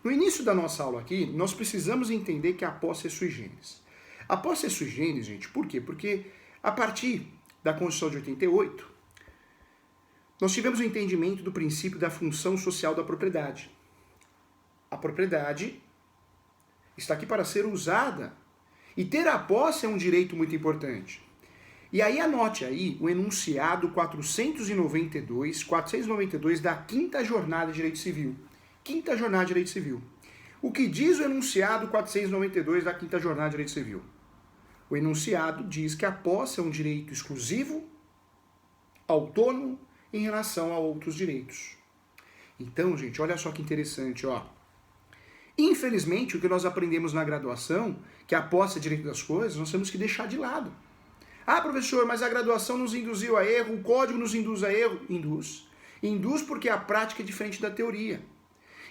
No início da nossa aula aqui, nós precisamos entender que a posse é sui generis. A posse é sui generis, gente, por quê? Porque a partir da Constituição de 88, nós tivemos o entendimento do princípio da função social da propriedade. A propriedade está aqui para ser usada e ter a posse é um direito muito importante. E aí anote aí o enunciado 492 da Quinta Jornada de Direito Civil. Quinta Jornada de Direito Civil. O que diz o enunciado 492 da Quinta Jornada de Direito Civil? O enunciado diz que a posse é um direito exclusivo, autônomo, em relação a outros direitos. Então, gente, olha só que interessante, ó. Infelizmente, o que nós aprendemos na graduação, que a posse é direito das coisas, nós temos que deixar de lado. Ah, professor, mas a graduação nos induziu a erro, o código nos induz a erro. Induz. Induz porque a prática é diferente da teoria.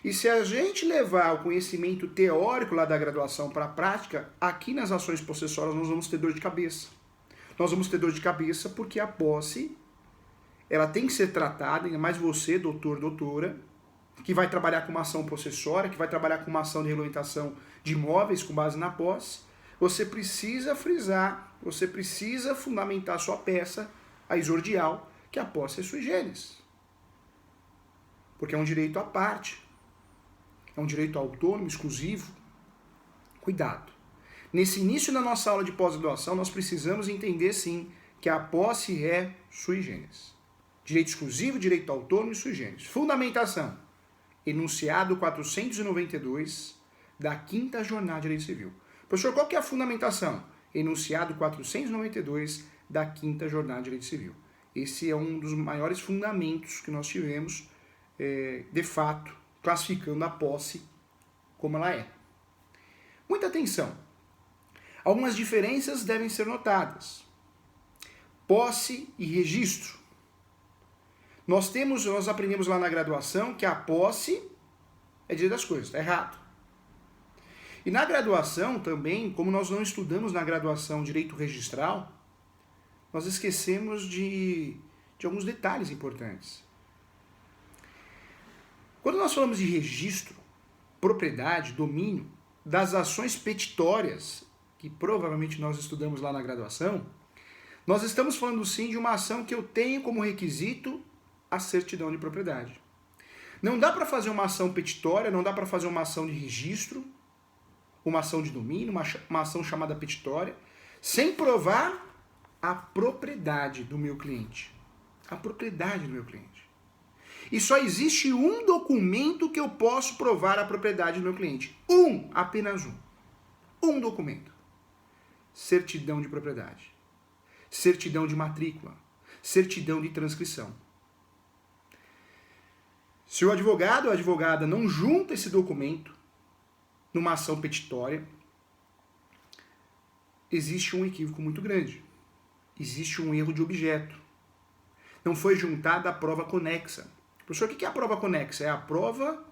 E se a gente levar o conhecimento teórico lá da graduação para a prática, aqui nas ações possessórias nós vamos ter dor de cabeça. Nós vamos ter dor de cabeça porque a posse, ela tem que ser tratada, ainda mais você, doutor, doutora, que vai trabalhar com uma ação possessória, que vai trabalhar com uma ação de regulamentação de imóveis com base na posse. Você precisa frisar, você precisa fundamentar sua peça, a exordial, que a posse é sui generis. Porque é um direito à parte. É um direito autônomo, exclusivo. Cuidado. Nesse início da nossa aula de pós-graduação, nós precisamos entender, sim, que a posse é sui generis. Direito exclusivo, direito autônomo e sui generis. Fundamentação. Enunciado 492 da Quinta Jornada de Direito Civil. Professor, qual que é a fundamentação? Enunciado 492 da Quinta Jornada de Direito Civil. Esse é um dos maiores fundamentos que nós tivemos, de fato, classificando a posse como ela é. Muita atenção. Algumas diferenças devem ser notadas. Posse e registro. Nós aprendemos lá na graduação que a posse é direito das coisas, está errado. E na graduação também, como nós não estudamos na graduação direito registral, nós esquecemos de alguns detalhes importantes. Quando nós falamos de registro, propriedade, domínio, das ações petitórias, que provavelmente nós estudamos lá na graduação, nós estamos falando sim de uma ação que eu tenho como requisito a certidão de propriedade. Não dá para fazer uma ação petitória, não dá para fazer uma ação de registro, uma ação de domínio, uma ação chamada petitória, sem provar a propriedade do meu cliente. A propriedade do meu cliente. E só existe um documento que eu posso provar a propriedade do meu cliente. Apenas um. Um documento. Certidão de propriedade. Certidão de matrícula. Certidão de transcrição. Se o advogado ou a advogada não junta esse documento numa ação petitória, existe um equívoco muito grande. Existe um erro de objeto. Não foi juntada a prova conexa. Professor, o que é a prova conexa? É a prova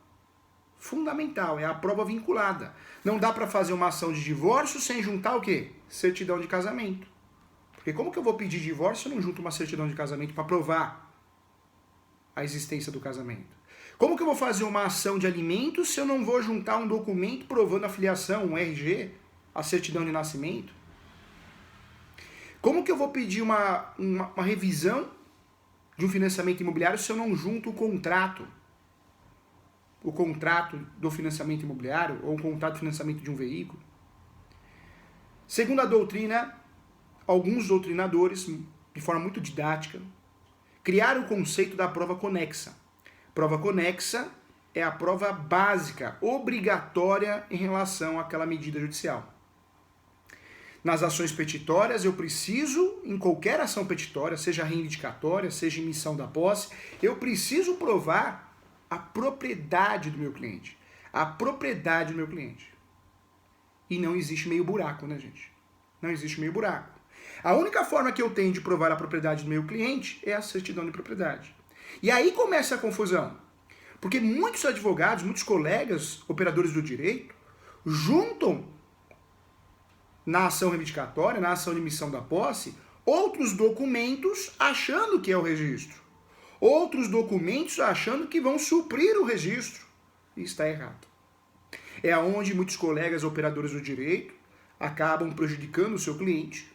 fundamental, é a prova vinculada. Não dá para fazer uma ação de divórcio sem juntar o quê? Certidão de casamento. Porque como que eu vou pedir divórcio se eu não junto uma certidão de casamento para provar a existência do casamento? Como que eu vou fazer uma ação de alimentos se eu não vou juntar um documento provando a filiação, um RG, a certidão de nascimento? Como que eu vou pedir uma revisão de um financiamento imobiliário se eu não junto o contrato do financiamento imobiliário ou o contrato de financiamento de um veículo? Segundo a doutrina, alguns doutrinadores, de forma muito didática, criaram o conceito da prova conexa. Prova conexa é a prova básica, obrigatória em relação àquela medida judicial. Nas ações petitórias, eu preciso, em qualquer ação petitória, seja reivindicatória, seja emissão da posse, eu preciso provar a propriedade do meu cliente. A propriedade do meu cliente. E não existe meio buraco, né, gente? Não existe meio buraco. A única forma que eu tenho de provar a propriedade do meu cliente é a certidão de propriedade. E aí começa a confusão. Porque muitos advogados, muitos colegas, operadores do direito, juntam na ação reivindicatória, na ação de emissão da posse, outros documentos achando que é o registro. Outros documentos achando que vão suprir o registro. E está errado. É aonde muitos colegas operadores do direito acabam prejudicando o seu cliente,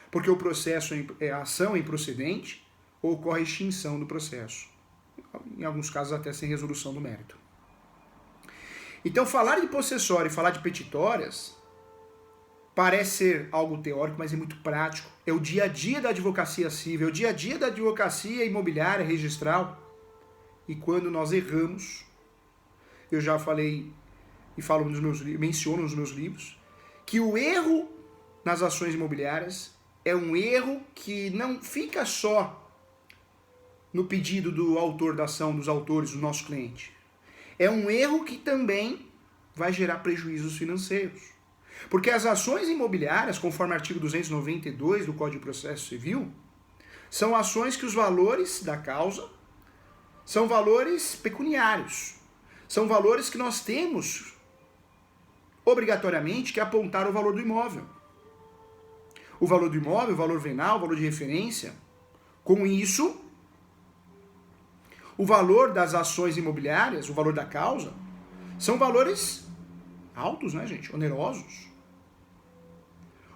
porque o processo, a ação é improcedente ou ocorre extinção do processo. Em alguns casos até sem resolução do mérito. Então falar de possessório e falar de petitórias parece ser algo teórico, mas é muito prático. É o dia a dia da advocacia civil, é o dia a dia da advocacia imobiliária registral. E quando nós erramos, eu já falei e falo menciono nos meus livros, que o erro nas ações imobiliárias é um erro que não fica só no pedido do autor da ação, dos autores, do nosso cliente. É um erro que também vai gerar prejuízos financeiros. Porque as ações imobiliárias, conforme o artigo 292 do Código de Processo Civil, são ações que os valores da causa são valores pecuniários. São valores que nós temos, obrigatoriamente, que apontar o valor do imóvel. O valor do imóvel, o valor venal, o valor de referência. Com isso, o valor das ações imobiliárias, o valor da causa, são valores altos, né, gente? Onerosos.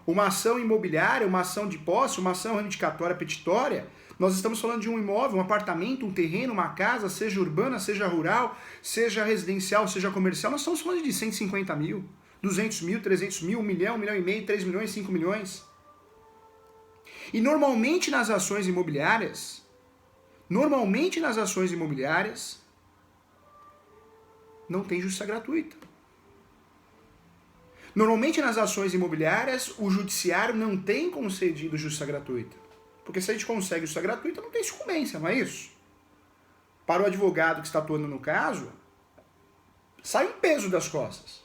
Uma ação imobiliária, uma ação de posse, uma ação reivindicatória, petitória, nós estamos falando de um imóvel, um apartamento, um terreno, uma casa, seja urbana, seja rural, seja residencial, seja comercial, nós estamos falando de 150 mil, 200 mil, 300 mil, 1 milhão, 1 milhão e meio, 3 milhões, 5 milhões. E normalmente nas ações imobiliárias, não tem justiça gratuita. Normalmente nas ações imobiliárias, o judiciário não tem concedido justiça gratuita. Porque se a gente consegue justiça gratuita, não tem sucumbência, não é isso? Para o advogado que está atuando no caso, sai um peso das costas.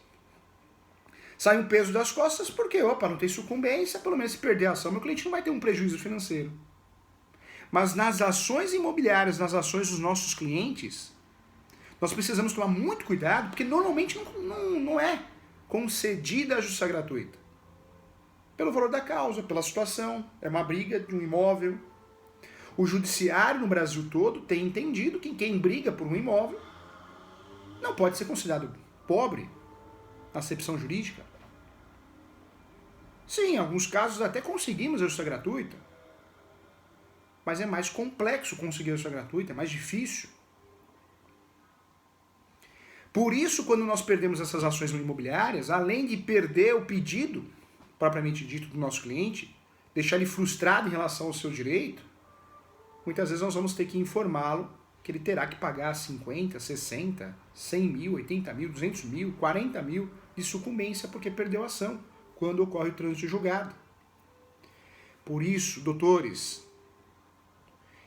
Sai um peso das costas porque, não tem sucumbência, pelo menos se perder a ação, meu cliente não vai ter um prejuízo financeiro. Mas nas ações imobiliárias, nas ações dos nossos clientes, nós precisamos tomar muito cuidado, porque normalmente não é concedida a justiça gratuita. Pelo valor da causa, pela situação, é uma briga de um imóvel. O judiciário no Brasil todo tem entendido que quem briga por um imóvel não pode ser considerado pobre na acepção jurídica. Sim, em alguns casos até conseguimos a justiça gratuita, mas é mais complexo conseguir a justiça gratuita, é mais difícil. Por isso, quando nós perdemos essas ações imobiliárias, além de perder o pedido, propriamente dito, do nosso cliente, deixar ele frustrado em relação ao seu direito, muitas vezes nós vamos ter que informá-lo que ele terá que pagar 50, 60, 100 mil, 80 mil, 200 mil, 40 mil de sucumbência porque perdeu a ação, quando ocorre o trânsito de julgado. Por isso, doutores,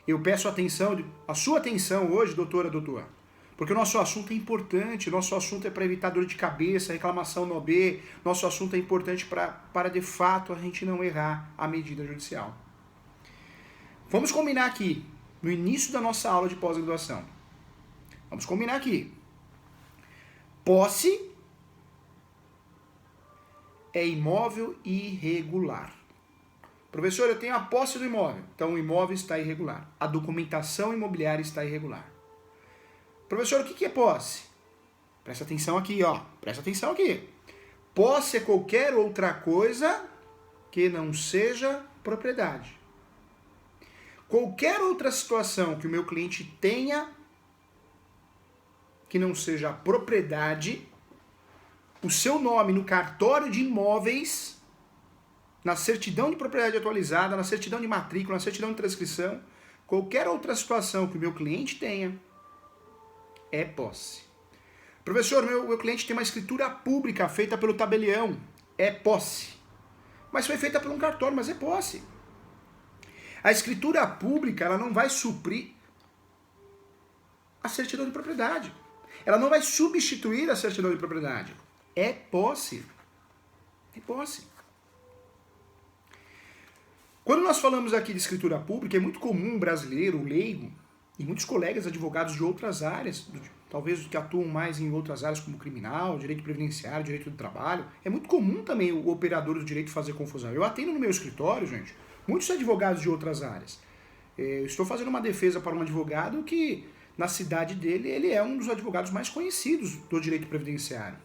eu peço a sua atenção hoje, doutora, porque o nosso assunto é importante, nosso assunto é para evitar dor de cabeça, reclamação no OB, nosso assunto é importante para de fato a gente não errar a medida judicial. Vamos combinar aqui, no início da nossa aula de pós-graduação. Vamos combinar aqui. Posse é imóvel irregular. Professor, eu tenho a posse do imóvel, então o imóvel está irregular. A documentação imobiliária está irregular. Professor, o que é posse? Presta atenção aqui, Presta atenção aqui. Posse é qualquer outra coisa que não seja propriedade. Qualquer outra situação que o meu cliente tenha que não seja propriedade, o seu nome no cartório de imóveis, na certidão de propriedade atualizada, na certidão de matrícula, na certidão de transcrição, qualquer outra situação que o meu cliente tenha, é posse. Professor, meu cliente tem uma escritura pública feita pelo tabelião. É posse. Mas foi feita por um cartório, mas é posse. A escritura pública, ela não vai suprir a certidão de propriedade. Ela não vai substituir a certidão de propriedade. É posse. É posse. Quando nós falamos aqui de escritura pública, é muito comum um brasileiro, um leigo, e muitos colegas advogados de outras áreas, talvez que atuam mais em outras áreas como criminal, direito previdenciário, direito do trabalho, é muito comum também o operador do direito fazer confusão. Eu atendo no meu escritório, gente, muitos advogados de outras áreas. Eu estou fazendo uma defesa para um advogado que, na cidade dele, ele é um dos advogados mais conhecidos do direito previdenciário.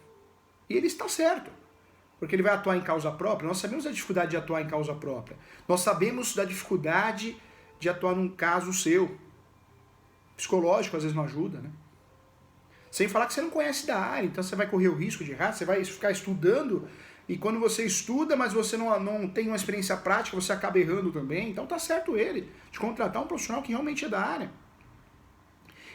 E ele está certo, porque ele vai atuar em causa própria. Nós sabemos da dificuldade de atuar em causa própria. Nós sabemos da dificuldade de atuar num caso seu. Psicológico às vezes não ajuda, né? Sem falar que você não conhece da área, então você vai correr o risco de errar, você vai ficar estudando, e quando você estuda, mas você não tem uma experiência prática, você acaba errando também. Então tá certo ele, de contratar um profissional que realmente é da área.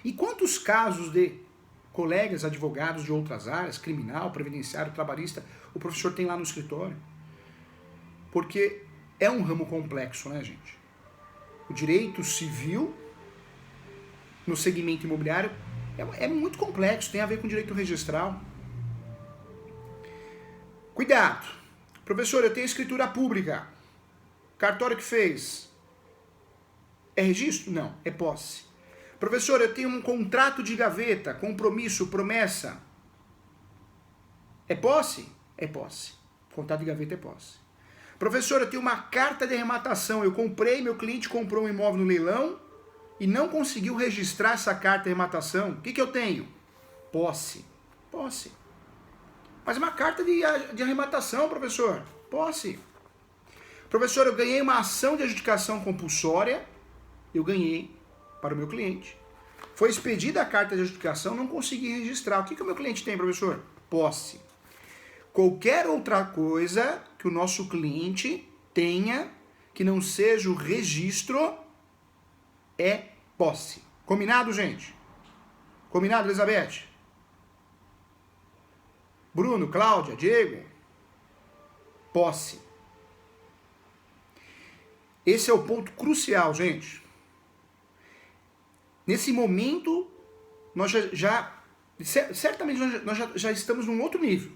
E quantos casos de colegas advogados de outras áreas, criminal, previdenciário, trabalhista, o professor tem lá no escritório? Porque é um ramo complexo, né, gente? O direito civil, no segmento imobiliário, é muito complexo, tem a ver com direito registral. Cuidado! Professor, eu tenho escritura pública. Cartório que fez. É registro? Não, é posse. Professor, eu tenho um contrato de gaveta, compromisso, promessa. É posse? É posse. Contrato de gaveta é posse. Professor, eu tenho uma carta de arrematação. Eu comprei, meu cliente comprou um imóvel no leilão e não conseguiu registrar essa carta de arrematação. O que eu tenho? Posse. Posse. Mas uma carta de arrematação, professor. Posse. Professor, eu ganhei uma ação de adjudicação compulsória. Eu ganhei para o meu cliente. Foi expedida a carta de adjudicação, não consegui registrar. O que o meu cliente tem, professor? Posse. Qualquer outra coisa que o nosso cliente tenha que não seja o registro é posse. Combinado, gente? Combinado, Elizabeth? Bruno, Cláudia, Diego? Posse. Esse é o ponto crucial, gente. Nesse momento, nós certamente nós já estamos num outro nível.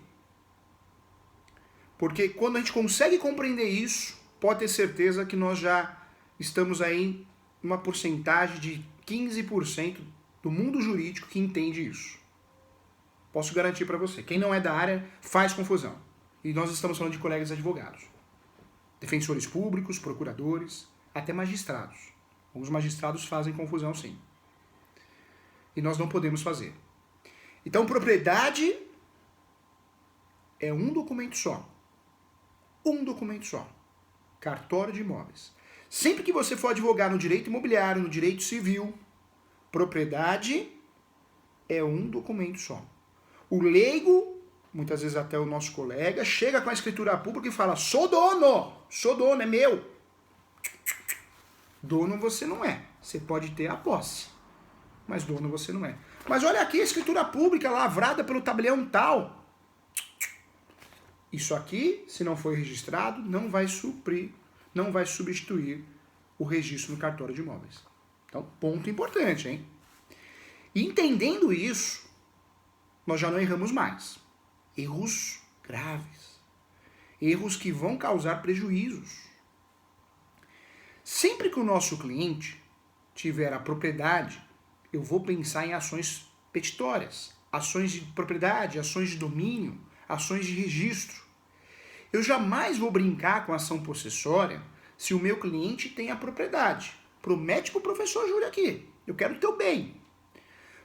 Porque quando a gente consegue compreender isso, pode ter certeza que nós já estamos aí numa porcentagem de 15% do mundo jurídico que entende isso. Posso garantir para você. Quem não é da área faz confusão. E nós estamos falando de colegas advogados. Defensores públicos, procuradores, até magistrados. Alguns magistrados fazem confusão, sim. E nós não podemos fazer. Então, propriedade é um documento só. Um documento só. Cartório de imóveis. Sempre que você for advogar no direito imobiliário, no direito civil, propriedade é um documento só. O leigo, muitas vezes até o nosso colega, chega com a escritura pública e fala: sou dono, é meu. Dono você não é. Você pode ter a posse, mas dono você não é. Mas olha aqui a escritura pública lavrada pelo tabelião tal. Isso aqui, se não for registrado, não vai substituir o registro no cartório de imóveis. Então, ponto importante, hein? E entendendo isso, nós já não erramos mais. Erros graves. Erros que vão causar prejuízos. Sempre que o nosso cliente tiver a propriedade, eu vou pensar em ações petitórias, ações de propriedade, ações de domínio, ações de registro. Eu jamais vou brincar com a ação possessória se o meu cliente tem a propriedade. Promete para o professor Júlio aqui, eu quero o teu bem.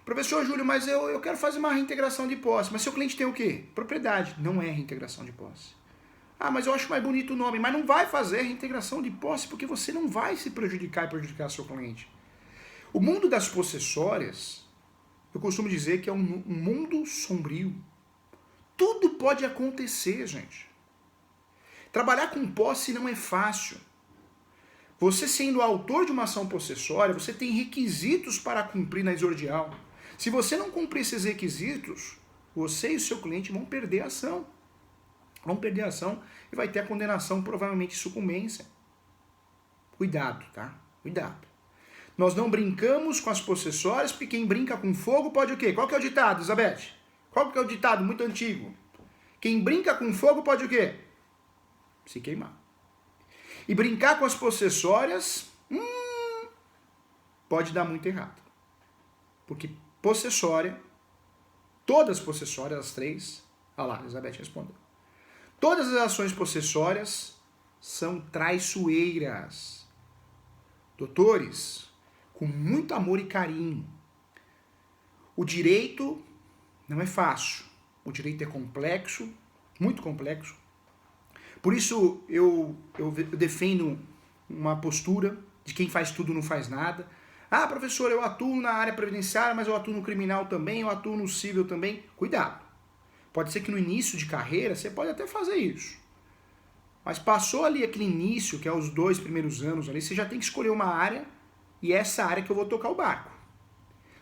Professor Júlio, mas eu quero fazer uma reintegração de posse. Mas seu cliente tem o quê? Propriedade. Não é reintegração de posse. Ah, mas eu acho mais bonito o nome. Mas não vai fazer reintegração de posse porque você não vai se prejudicar e prejudicar seu cliente. O mundo das possessórias, eu costumo dizer que é um mundo sombrio. Tudo pode acontecer, gente. Trabalhar com posse não é fácil. Você sendo autor de uma ação possessória, você tem requisitos para cumprir na exordial. Se você não cumprir esses requisitos, você e o seu cliente vão perder a ação. Vão perder a ação e vai ter a condenação, provavelmente sucumbência. Cuidado, tá? Cuidado. Nós não brincamos com as possessórias, porque quem brinca com fogo pode o quê? Qual que é o ditado, Elizabeth? Qual que é o ditado muito antigo? Quem brinca com fogo pode o quê? Se queimar. E brincar com as possessórias, pode dar muito errado. Porque possessória, todas as possessórias, as três, olha lá, Elizabeth respondeu. Todas as ações possessórias são traiçoeiras. Doutores, com muito amor e carinho. O direito não é fácil. O direito é complexo, muito complexo. Por isso eu defendo uma postura de quem faz tudo não faz nada. Ah, professor, eu atuo na área previdenciária, mas eu atuo no criminal também, eu atuo no civil também. Cuidado. Pode ser que no início de carreira você pode até fazer isso. Mas passou ali aquele início, que é os 2 primeiros anos ali, você já tem que escolher uma área e é essa área que eu vou tocar o barco.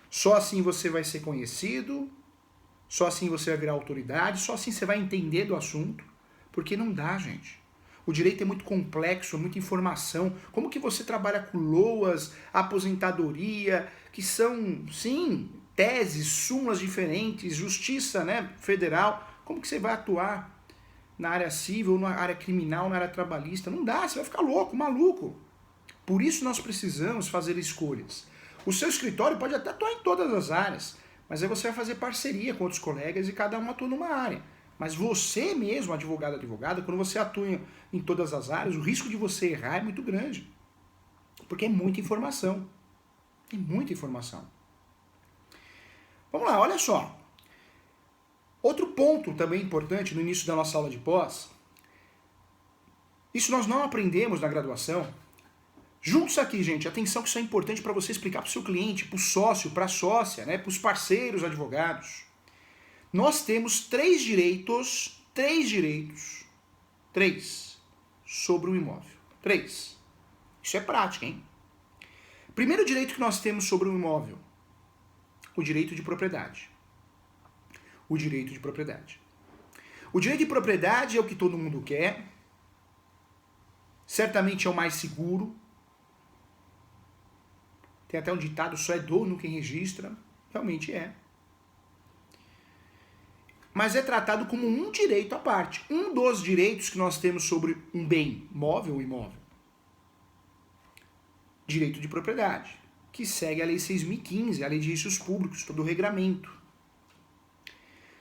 Só assim você vai ser conhecido, só assim você vai virar autoridade, só assim você vai entender do assunto, porque não dá, gente. O direito é muito complexo, é muita informação. Como que você trabalha com LOAS, aposentadoria, que são, sim, teses, súmulas diferentes, justiça, né, federal. Como que você vai atuar na área civil, na área criminal, na área trabalhista? Não dá, você vai ficar louco, maluco. Por isso nós precisamos fazer escolhas. O seu escritório pode até atuar em todas as áreas, mas aí você vai fazer parceria com outros colegas e cada um atua numa área. Mas você mesmo, advogado, advogada, quando você atua em todas as áreas, o risco de você errar é muito grande. Porque é muita informação. Tem muita informação. Vamos lá, olha só. Outro ponto também importante no início da nossa aula de pós, isso nós não aprendemos na graduação. Juntos aqui, gente, atenção que isso é importante para você explicar para o seu cliente, para o sócio, para a sócia, né, para os parceiros advogados. Nós temos 3 direitos sobre o imóvel. 3. Isso é prática, hein? Primeiro direito que nós temos sobre o imóvel, o direito de propriedade. O direito de propriedade. O direito de propriedade é o que todo mundo quer, certamente é o mais seguro. Tem até um ditado, só é dono quem registra. Realmente é. Mas é tratado como um direito à parte. Um dos direitos que nós temos sobre um bem, móvel ou imóvel. Direito de propriedade, que segue a Lei 6.015, a Lei de Registros Públicos, todo o regramento.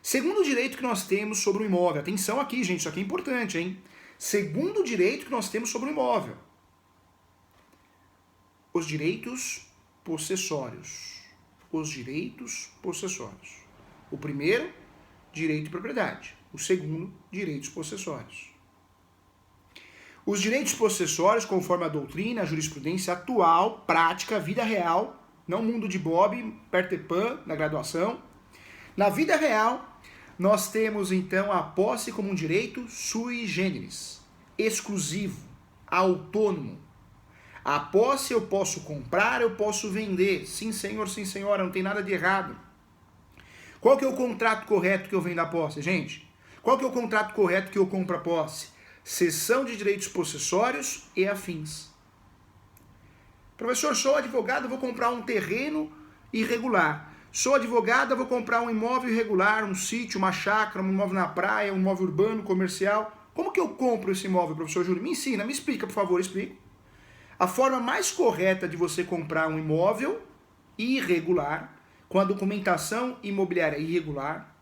Segundo direito que nós temos sobre o imóvel. Atenção aqui, gente, isso aqui é importante, hein? Segundo direito que nós temos sobre o imóvel. Os direitos possessórios. Os direitos possessórios. O primeiro, direito de propriedade. O segundo, direitos possessórios. Os direitos possessórios, conforme a doutrina, a jurisprudência atual, prática, vida real, não mundo de Bob, Peter Pan, na graduação. Na vida real, nós temos então a posse como um direito sui generis, exclusivo, autônomo. A posse eu posso comprar, eu posso vender. Sim, senhor, sim, senhora, não tem nada de errado. Qual que é o contrato correto que eu vendo a posse, gente? Qual que é o contrato correto que eu compro a posse? Cessão de direitos possessórios e afins. Professor, sou advogado, vou comprar um terreno irregular. Sou advogado, vou comprar um imóvel irregular, um sítio, uma chácara, um imóvel na praia, um imóvel urbano, comercial. Como que eu compro esse imóvel, professor Júlio? Me ensina, me explica, por favor, explica. A forma mais correta de você comprar um imóvel irregular, com a documentação imobiliária irregular,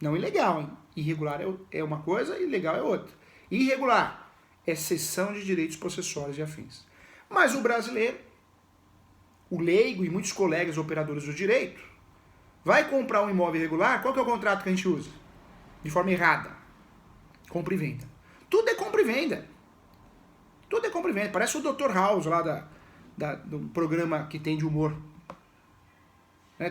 não ilegal, hein? Irregular é uma coisa, ilegal é outra. Irregular é cessão de direitos possessórios e afins. Mas o brasileiro, o leigo e muitos colegas operadores do direito, vai comprar um imóvel irregular, qual que é o contrato que a gente usa? De forma errada. Compra e venda. Tudo é compra e venda. Tudo é compra e venda. Parece o Dr. House lá do programa que tem de humor.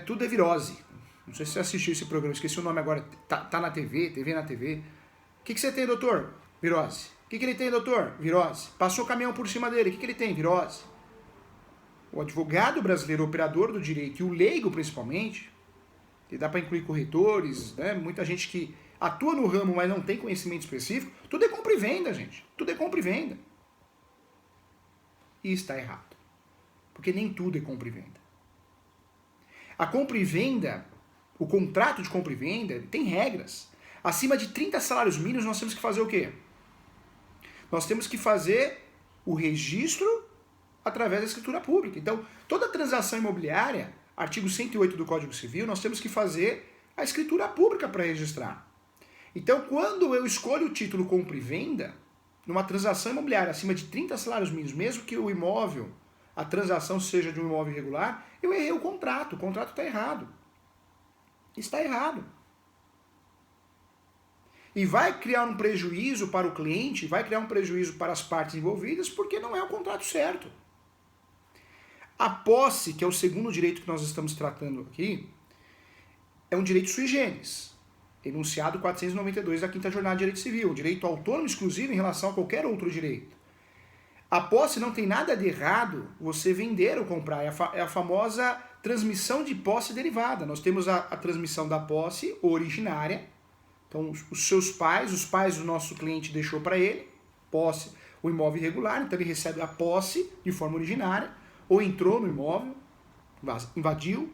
Tudo é virose. Não sei se você assistiu esse programa, esqueci o nome agora. Tá na TV, TV na TV. O que você tem, doutor? Virose. O que ele tem, doutor? Virose. Passou o caminhão por cima dele. O que ele tem? Virose. O advogado brasileiro, operador do direito, e o leigo principalmente, que dá para incluir corretores, né? Muita gente que atua no ramo, mas não tem conhecimento específico, tudo é compra e venda, gente. Tudo é compra e venda. E está errado. Porque nem tudo é compra e venda. A compra e venda, o contrato de compra e venda, tem regras. Acima de 30 salários mínimos, nós temos que fazer o quê? Nós temos que fazer o registro através da escritura pública. Então, toda transação imobiliária, artigo 108 do Código Civil, nós temos que fazer a escritura pública para registrar. Então, quando eu escolho o título compra e venda, numa transação imobiliária acima de 30 salários mínimos, mesmo que o imóvel, a transação seja de um imóvel irregular, eu errei o contrato está errado. Está errado. e vai criar um prejuízo para o cliente, vai criar um prejuízo para as partes envolvidas, porque não é o contrato certo. A posse, que é o segundo direito que nós estamos tratando aqui, é um direito sui generis, enunciado 492 da Quinta Jornada de Direito Civil, direito autônomo exclusivo em relação a qualquer outro direito. A posse não tem nada de errado você vender ou comprar, é a famosa transmissão de posse derivada. Nós temos a transmissão da posse originária, então os seus pais, os pais do nosso cliente deixou para ele, posse, o imóvel irregular, então ele recebe a posse de forma originária, ou entrou no imóvel, invadiu,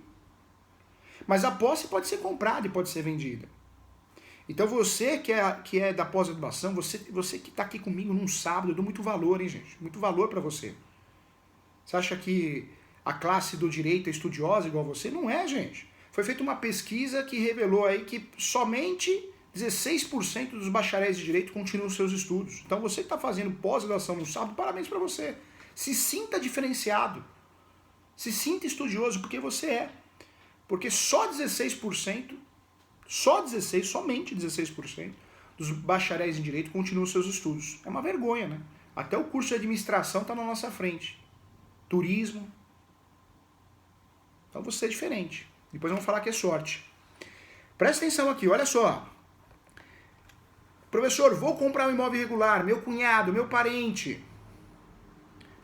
mas a posse pode ser comprada e pode ser vendida. Então você que é da pós-graduação, você que está aqui comigo num sábado, eu dou muito valor, hein, gente? Muito valor para você. Você acha que a classe do direito é estudiosa igual você? Não é, gente. Foi feita uma pesquisa que revelou aí que somente 16% dos bacharéis de direito continuam seus estudos. Então você que está fazendo pós-graduação no sábado, parabéns para você. Se sinta diferenciado. Se sinta estudioso, porque você é. Porque só 16%, somente 16% dos bacharéis em direito continuam seus estudos. É uma vergonha, né? Até o curso de administração está na nossa frente. Turismo. Então você é diferente. Depois vamos falar que é sorte. Presta atenção aqui, olha só. Professor, vou comprar um imóvel irregular, meu cunhado, meu parente,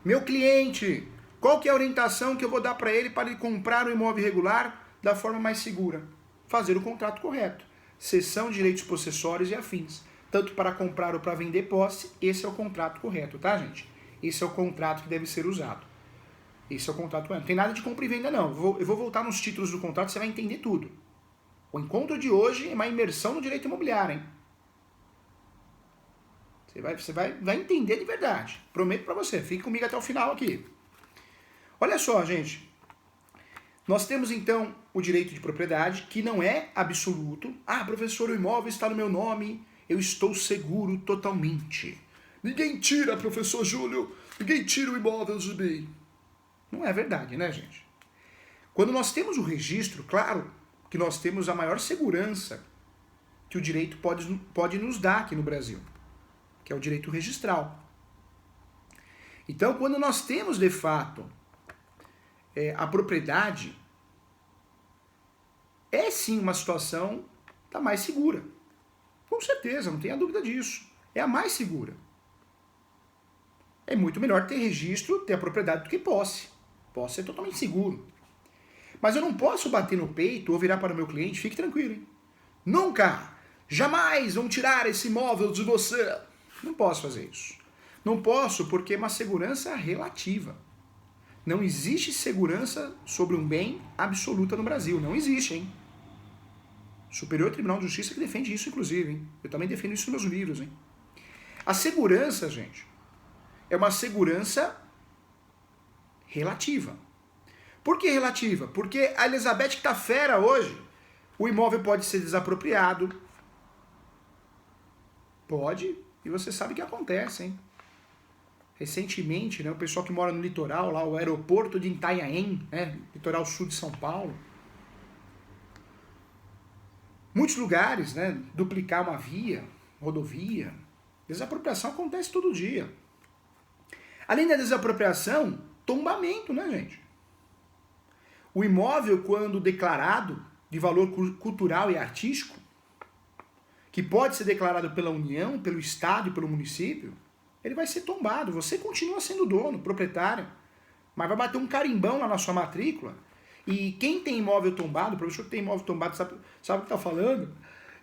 meu cliente. Qual que é a orientação que eu vou dar para ele comprar um imóvel irregular da forma mais segura? Fazer o contrato correto. Cessão de direitos possessórios e afins. Tanto para comprar ou para vender posse, esse é o contrato correto, tá, gente? Esse é o contrato que deve ser usado. Esse é o contrato correto. Não tem nada de compra e venda, não. Eu vou voltar nos títulos do contrato, você vai entender tudo. O encontro de hoje é uma imersão no direito imobiliário, hein? Você vai entender de verdade. Prometo para você. Fique comigo até o final aqui. Olha só, gente. Nós temos, então, o direito de propriedade, que não é absoluto. Ah, professor, o imóvel está no meu nome, eu estou seguro totalmente. Ninguém tira, professor Júlio, ninguém tira o imóvel do bem. Não é verdade, né, gente? Quando nós temos o registro, claro que nós temos a maior segurança que o direito pode nos dar aqui no Brasil, que é o direito registral. Então, quando nós temos, de fato, a propriedade, é sim uma situação da mais segura. Com certeza, não tenha dúvida disso. É a mais segura. É muito melhor ter registro, ter a propriedade do que posse. Posse é totalmente seguro. Mas eu não posso bater no peito ou virar para o meu cliente, fique tranquilo, hein? Nunca, jamais vão tirar esse imóvel de você. Não posso fazer isso. Não posso porque é uma segurança relativa. Não existe segurança sobre um bem absoluta no Brasil. Não existe, hein? Superior Tribunal de Justiça que defende isso, inclusive, hein? Eu também defendo isso nos meus livros, hein? A segurança, gente, é uma segurança relativa. Por que relativa? Porque a Elizabeth que está fera hoje, o imóvel pode ser desapropriado. Pode, e você sabe o que acontece, hein? Recentemente, né, o pessoal que mora no litoral, lá o aeroporto de Itanhaém, né, litoral sul de São Paulo, muitos lugares, né, duplicar uma via, rodovia, desapropriação acontece todo dia. Além da desapropriação, tombamento, né, gente? O imóvel, quando declarado de valor cultural e artístico, que pode ser declarado pela União, pelo Estado e pelo município, ele vai ser tombado. Você continua sendo dono, proprietário, mas vai bater um carimbão lá na sua matrícula. E quem tem imóvel tombado, o professor que tem imóvel tombado sabe o que está falando?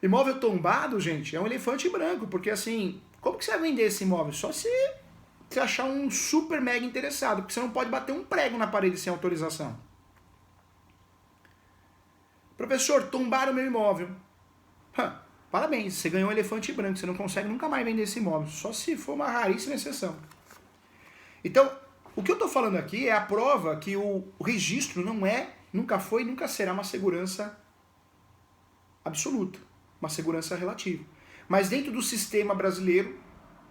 Imóvel tombado, gente, é um elefante branco, porque assim, como que você vai vender esse imóvel? Só se você achar um super mega interessado, porque você não pode bater um prego na parede sem autorização. Professor, tombaram meu imóvel. Parabéns, você ganhou um elefante branco, você não consegue nunca mais vender esse imóvel, só se for uma raríssima exceção. Então, o que eu estou falando aqui é a prova que o registro nunca foi e nunca será uma segurança absoluta, uma segurança relativa. Mas dentro do sistema brasileiro,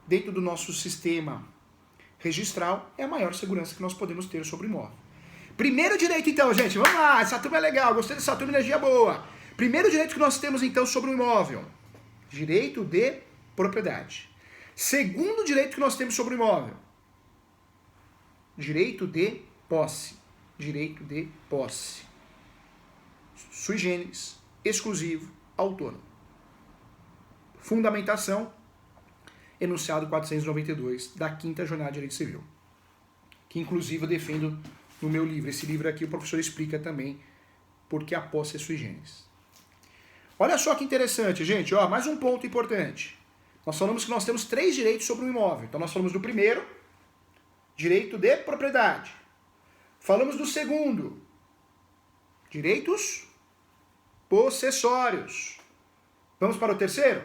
dentro do nosso sistema registral, é a maior segurança que nós podemos ter sobre o imóvel. Primeiro direito então, gente, vamos lá, essa turma é legal, gostei dessa turma, energia boa. Primeiro direito que nós temos então sobre o imóvel. Direito de propriedade. Segundo direito que nós temos sobre o imóvel. Direito de posse. Direito de posse. Sui generis, exclusivo, autônomo. Fundamentação, enunciado 492 da 5ª Jornada de Direito Civil. Que inclusive eu defendo no meu livro. Esse livro aqui o professor explica também porque a posse é sui generis. Olha só que interessante, gente. Ó, mais um ponto importante. Nós falamos que nós temos 3 direitos sobre o imóvel. Então nós falamos do primeiro, direito de propriedade. Falamos do segundo, direitos possessórios. Vamos para o terceiro?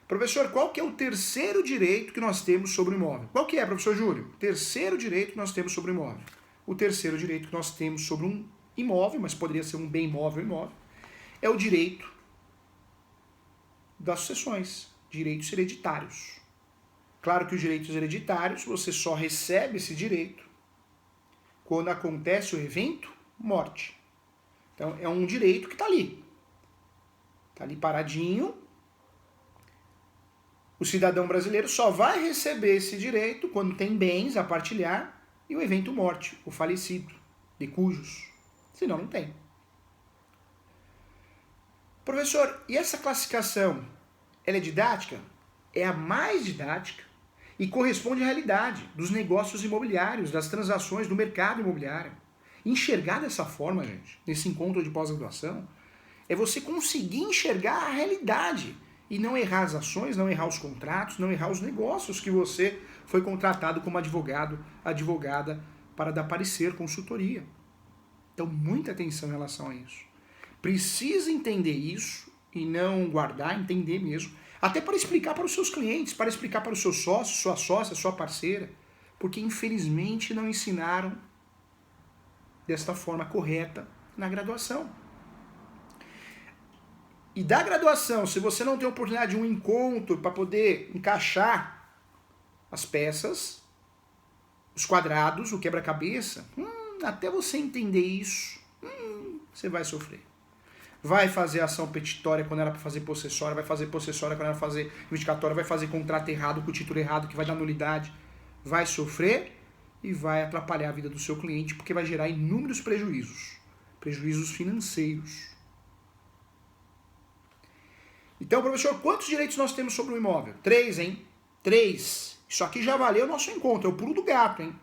Professor, qual que é o terceiro direito que nós temos sobre o imóvel? Qual que é, professor Júlio? O terceiro direito que nós temos sobre o imóvel. O terceiro direito que nós temos sobre um imóvel, mas poderia ser um bem imóvel ou imóvel, é o direito das sucessões, direitos hereditários. Claro que os direitos hereditários, você só recebe esse direito quando acontece o evento morte. Então, é um direito que está ali. Está ali paradinho. O cidadão brasileiro só vai receber esse direito quando tem bens a partilhar e o evento morte, o falecido, de cujos. Senão, não tem. Professor, e essa classificação, ela é didática? É a mais didática e corresponde à realidade dos negócios imobiliários, das transações do mercado imobiliário. Enxergar dessa forma, gente, nesse encontro de pós-graduação, é você conseguir enxergar a realidade e não errar as ações, não errar os contratos, não errar os negócios que você foi contratado como advogado, advogada, para dar parecer, consultoria. Então, muita atenção em relação a isso. Precisa entender isso e não guardar, entender mesmo, até para explicar para os seus clientes, para explicar para os seus sócios, sua sócia, sua parceira, porque infelizmente não ensinaram desta forma correta na graduação. E da graduação, se você não tem a oportunidade de um encontro para poder encaixar as peças, os quadrados, o quebra-cabeça, até você entender isso, você vai sofrer. Vai fazer ação petitória quando era para fazer possessória, vai fazer possessória quando era para fazer reivindicatória, vai fazer contrato errado com o título errado, que vai dar nulidade. Vai sofrer e vai atrapalhar a vida do seu cliente, porque vai gerar inúmeros prejuízos. Prejuízos financeiros. Então, professor, quantos direitos nós temos sobre o imóvel? 3, hein? 3. Isso aqui já valeu o nosso encontro, é o pulo do gato, hein?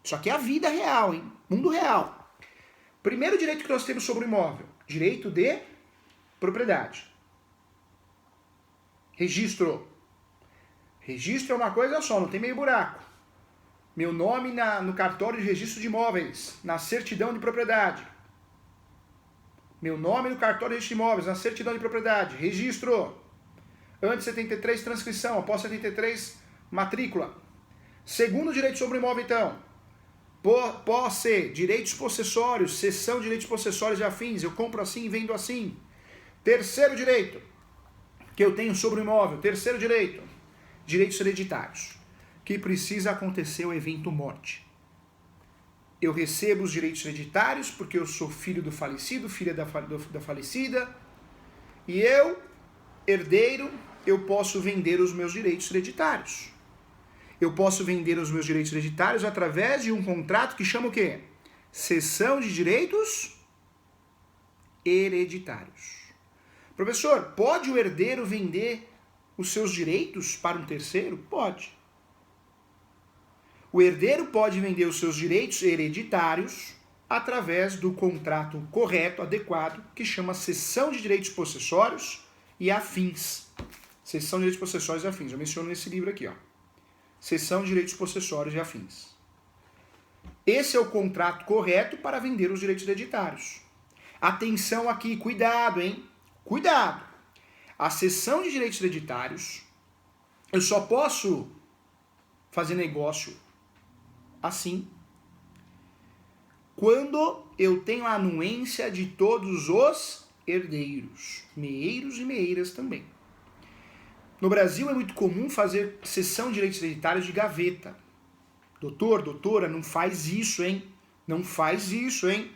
Isso aqui é a vida real, hein? Mundo real. Primeiro direito que nós temos sobre o imóvel, direito de propriedade. Registro. Registro é uma coisa só, não tem meio buraco. Meu nome no cartório de registro de imóveis, na certidão de propriedade. Meu nome no cartório de registro de imóveis, na certidão de propriedade. Registro. Antes 73, transcrição. Após 73, matrícula. Segundo direito sobre o imóvel, então. Posse, direitos possessórios, cessão de direitos possessórios e afins. Eu compro assim e vendo assim. Terceiro direito que eu tenho sobre o imóvel. Terceiro direito. Direitos hereditários. Que precisa acontecer o evento morte. Eu recebo os direitos hereditários porque eu sou filho do falecido, filha da falecida. E eu, herdeiro, eu posso vender os meus direitos hereditários. Eu posso vender os meus direitos hereditários através de um contrato que chama o quê? Cessão de direitos hereditários. Professor, pode o herdeiro vender os seus direitos para um terceiro? Pode. O herdeiro pode vender os seus direitos hereditários através do contrato correto, adequado, que chama cessão de direitos possessórios e afins. Cessão de direitos possessórios e afins. Eu menciono nesse livro aqui, ó. Cessão de direitos possessórios e afins. Esse é o contrato correto para vender os direitos hereditários. Atenção aqui, cuidado, hein? Cuidado! A cessão de direitos hereditários, eu só posso fazer negócio assim quando eu tenho a anuência de todos os herdeiros, meeiros e meeiras também. No Brasil é muito comum fazer cessão de direitos hereditários de gaveta. Doutor, doutora, não faz isso, hein? Não faz isso, hein?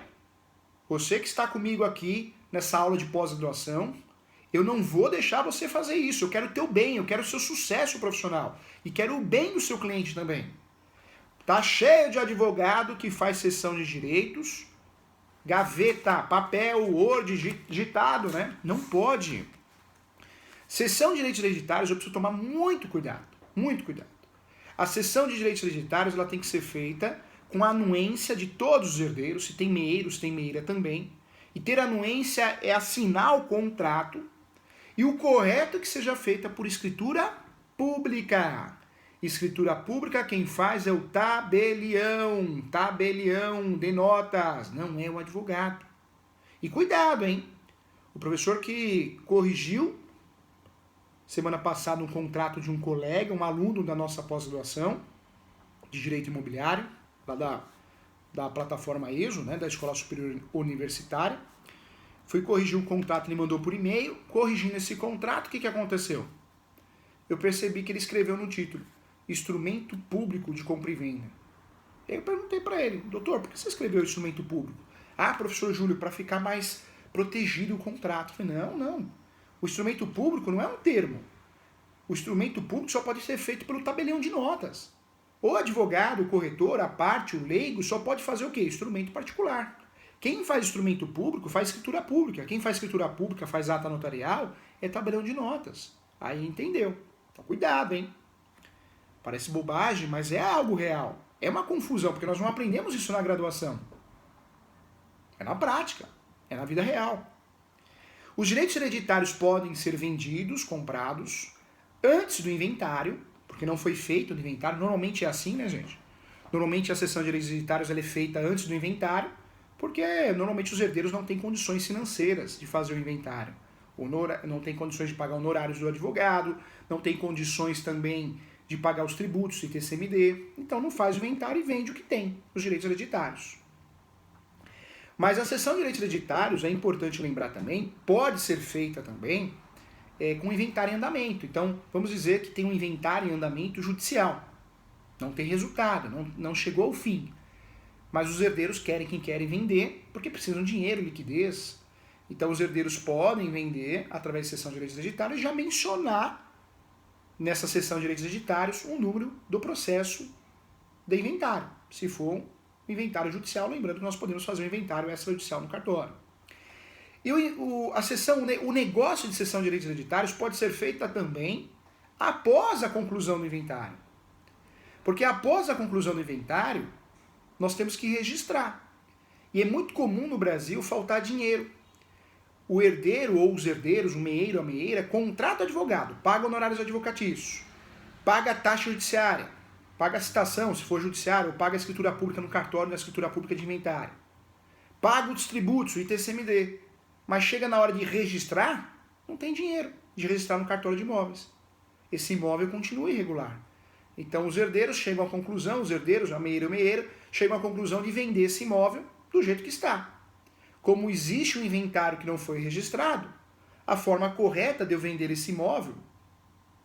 Você que está comigo aqui nessa aula de pós-graduação, Eu não vou deixar você fazer isso. Eu quero o teu bem, eu quero o seu sucesso profissional. E quero o bem do seu cliente também. Tá cheio de advogado que faz cessão de direitos, gaveta, papel, Word, digitado, né? Não pode. Cessão de direitos hereditários eu preciso tomar muito cuidado, muito cuidado. A cessão de direitos hereditários ela tem que ser feita com a anuência de todos os herdeiros, se tem meeiros, tem meeira também. E ter anuência é assinar o contrato. E o correto é que seja feita por escritura pública. Escritura pública, quem faz é o tabelião. Tabelião de notas, não é o advogado. E cuidado, hein? O professor que corrigiu semana passada um contrato de um colega, um aluno da nossa pós-graduação de Direito Imobiliário, lá da plataforma ESO, né, da Escola Superior Universitária. Fui corrigir um contrato, ele mandou por e-mail. Corrigindo esse contrato, o que aconteceu? Eu percebi que ele escreveu no título, instrumento público de compra e venda. Eu perguntei para ele, doutor, por que você escreveu instrumento público? Ah, professor Júlio, para ficar mais protegido o contrato. Eu falei, não. O instrumento público não é um termo. O instrumento público só pode ser feito pelo tabelião de notas. O advogado, o corretor, a parte, o leigo, só pode fazer o quê? Instrumento particular. Quem faz instrumento público faz escritura pública. Quem faz escritura pública, faz ata notarial, é tabelião de notas. Aí entendeu. Então cuidado, hein? Parece bobagem, mas é algo real. É uma confusão, porque nós não aprendemos isso na graduação. É na prática. É na vida real. Os direitos hereditários podem ser vendidos, comprados, antes do inventário, porque não foi feito o inventário. Normalmente é assim, né, gente? Normalmente a cessão de direitos hereditários ela é feita antes do inventário, porque normalmente os herdeiros não têm condições financeiras de fazer o inventário. Não tem condições de pagar honorários do advogado, não tem condições também de pagar os tributos, ITCMD. Então não faz o inventário e vende o que tem, os direitos hereditários. Mas a cessão de direitos hereditários, é importante lembrar também, pode ser feita também com inventário em andamento. Então, vamos dizer que tem um inventário em andamento judicial. Não tem resultado, não chegou ao fim. Mas os herdeiros querem vender, porque precisam de dinheiro, liquidez. Então os herdeiros podem vender através de cessão de direitos hereditários e já mencionar nessa cessão de direitos hereditários o número do processo de inventário. Se for um inventário judicial, lembrando que nós podemos fazer um inventário extrajudicial no cartório. E o negócio de cessão de direitos hereditários pode ser feita também após a conclusão do inventário. Porque após a conclusão do inventário, nós temos que registrar. E é muito comum no Brasil faltar dinheiro. O herdeiro ou os herdeiros, o meeiro, a meeira, contrata advogado, paga honorários advocatícios, paga taxa judiciária, paga a citação, se for judiciário, ou paga a escritura pública no cartório, na escritura pública de inventário. Paga os tributos, o ITCMD. Mas chega na hora de registrar, não tem dinheiro de registrar no cartório de imóveis. Esse imóvel continua irregular. Então os herdeiros chegam à conclusão, a meeira e o meeiro, chegam à conclusão de vender esse imóvel do jeito que está. Como existe um inventário que não foi registrado, a forma correta de eu vender esse imóvel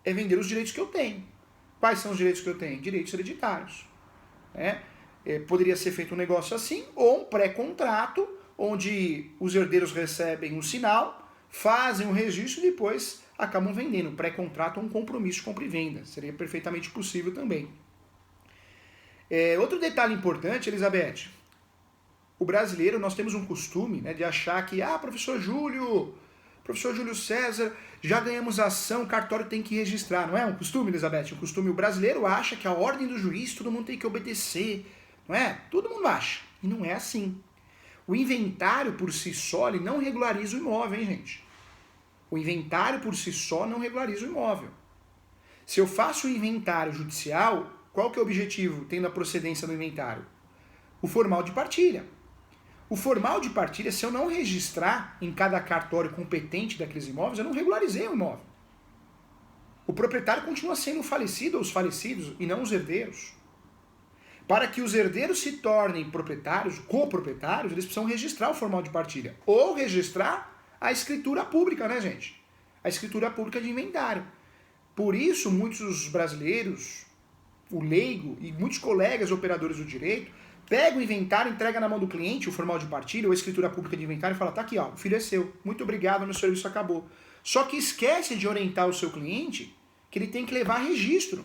é vender os direitos que eu tenho. Quais são os direitos que eu tenho? Direitos hereditários. Poderia ser feito um negócio assim, ou um pré-contrato, onde os herdeiros recebem um sinal, fazem um registro e depois acabam vendendo. Um pré-contrato ou um compromisso de compra e venda. Seria perfeitamente possível também. Outro detalhe importante, Elizabeth, o brasileiro, nós temos um costume, né, de achar que, professor Júlio César, já ganhamos ação, o cartório tem que registrar. Não é um costume, Elizabeth? Um costume, o brasileiro acha que a ordem do juiz todo mundo tem que obedecer, não é? Todo mundo acha. E não é assim. O inventário por si só, ele não regulariza o imóvel, hein, gente? O inventário por si só não regulariza o imóvel. Se eu faço um inventário judicial, qual que é o objetivo, tendo a procedência do inventário? O formal de partilha. O formal de partilha, se eu não registrar em cada cartório competente daqueles imóveis, eu não regularizei o imóvel. O proprietário continua sendo o falecido ou os falecidos e não os herdeiros. Para que os herdeiros se tornem proprietários, coproprietários, eles precisam registrar o formal de partilha. Ou registrar a escritura pública, né, gente? A escritura pública de inventário. Por isso, muitos brasileiros, o leigo e muitos colegas operadores do direito, pega o inventário, entrega na mão do cliente o formal de partilha ou a escritura pública de inventário e fala, tá aqui, ó, o filho é seu, muito obrigado, meu serviço acabou. Só que esquece de orientar o seu cliente que ele tem que levar registro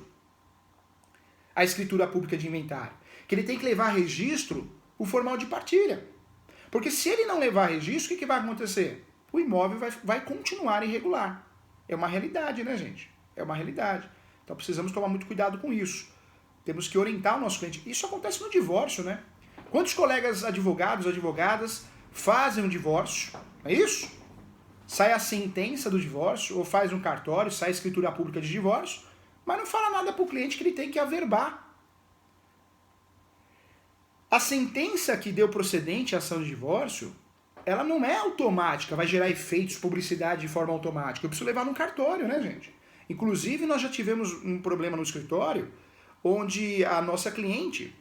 a escritura pública de inventário, que ele tem que levar registro o formal de partilha. Porque se ele não levar registro, o que vai acontecer? O imóvel vai continuar irregular. É uma realidade, né, gente? É uma realidade. Então precisamos tomar muito cuidado com isso. Temos que orientar o nosso cliente. Isso acontece no divórcio, né? Quantos colegas advogados, advogadas fazem um divórcio? É isso? Sai a sentença do divórcio, ou faz um cartório, sai a escritura pública de divórcio, mas não fala nada para o cliente que ele tem que averbar. A sentença que deu procedente à ação de divórcio, ela não é automática, vai gerar efeitos, publicidade de forma automática. Eu preciso levar num cartório, né, gente? Inclusive, nós já tivemos um problema no escritório, onde a nossa cliente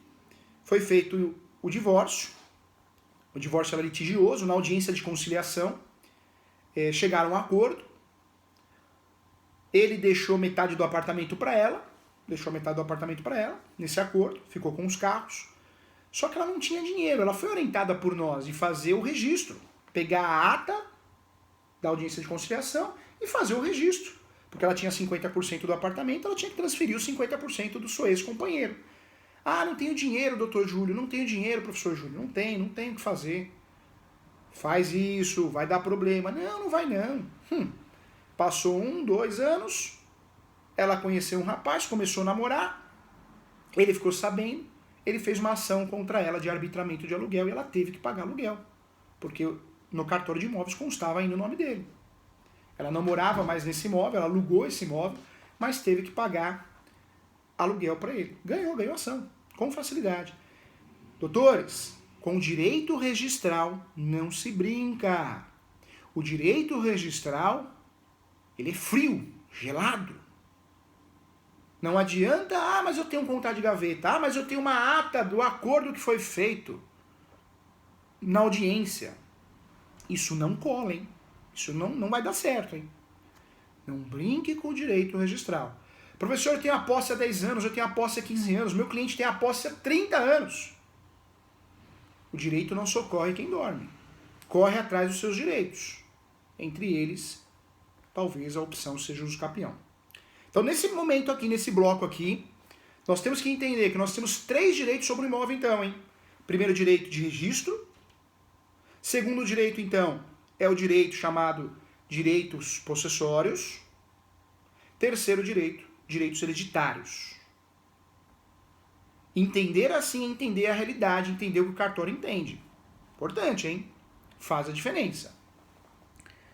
foi feito o divórcio era litigioso, na audiência de conciliação, chegaram a um acordo, ele deixou metade do apartamento para ela, nesse acordo, ficou com os carros, só que ela não tinha dinheiro, ela foi orientada por nós de fazer o registro, pegar a ata da audiência de conciliação e fazer o registro, porque ela tinha 50% do apartamento, ela tinha que transferir os 50% do seu ex-companheiro. Ah, não tenho dinheiro, doutor Júlio, não tenho dinheiro, professor Júlio, não tenho o que fazer. Faz isso, vai dar problema. Não vai não. Passou 1, 2 anos, ela conheceu um rapaz, começou a namorar, ele ficou sabendo, ele fez uma ação contra ela de arbitramento de aluguel e ela teve que pagar aluguel, porque no cartório de imóveis constava ainda o nome dele. Ela não morava mais nesse imóvel, ela alugou esse imóvel, mas teve que pagar aluguel para ele. Ganhou ação, com facilidade. Doutores, com direito registral não se brinca. O direito registral, ele é frio, gelado. Não adianta, mas eu tenho um contrato de gaveta, mas eu tenho uma ata do acordo que foi feito na audiência. Isso não cola, hein? Isso não vai dar certo, hein? Não brinque com o direito registral. Professor, eu tenho a posse há 10 anos, eu tenho a posse há 15 anos, meu cliente tem a posse há 30 anos. O direito não socorre quem dorme. Corre atrás dos seus direitos. Entre eles, talvez a opção seja o uso capião. Então, nesse momento aqui, nesse bloco aqui, nós temos que entender que nós temos 3 direitos sobre o imóvel, então, hein? Primeiro, direito de registro. Segundo direito, então, é o direito chamado direitos possessórios. Terceiro direito, direitos hereditários. Entender assim, entender a realidade, entender o que o cartório entende. Importante, hein? Faz a diferença.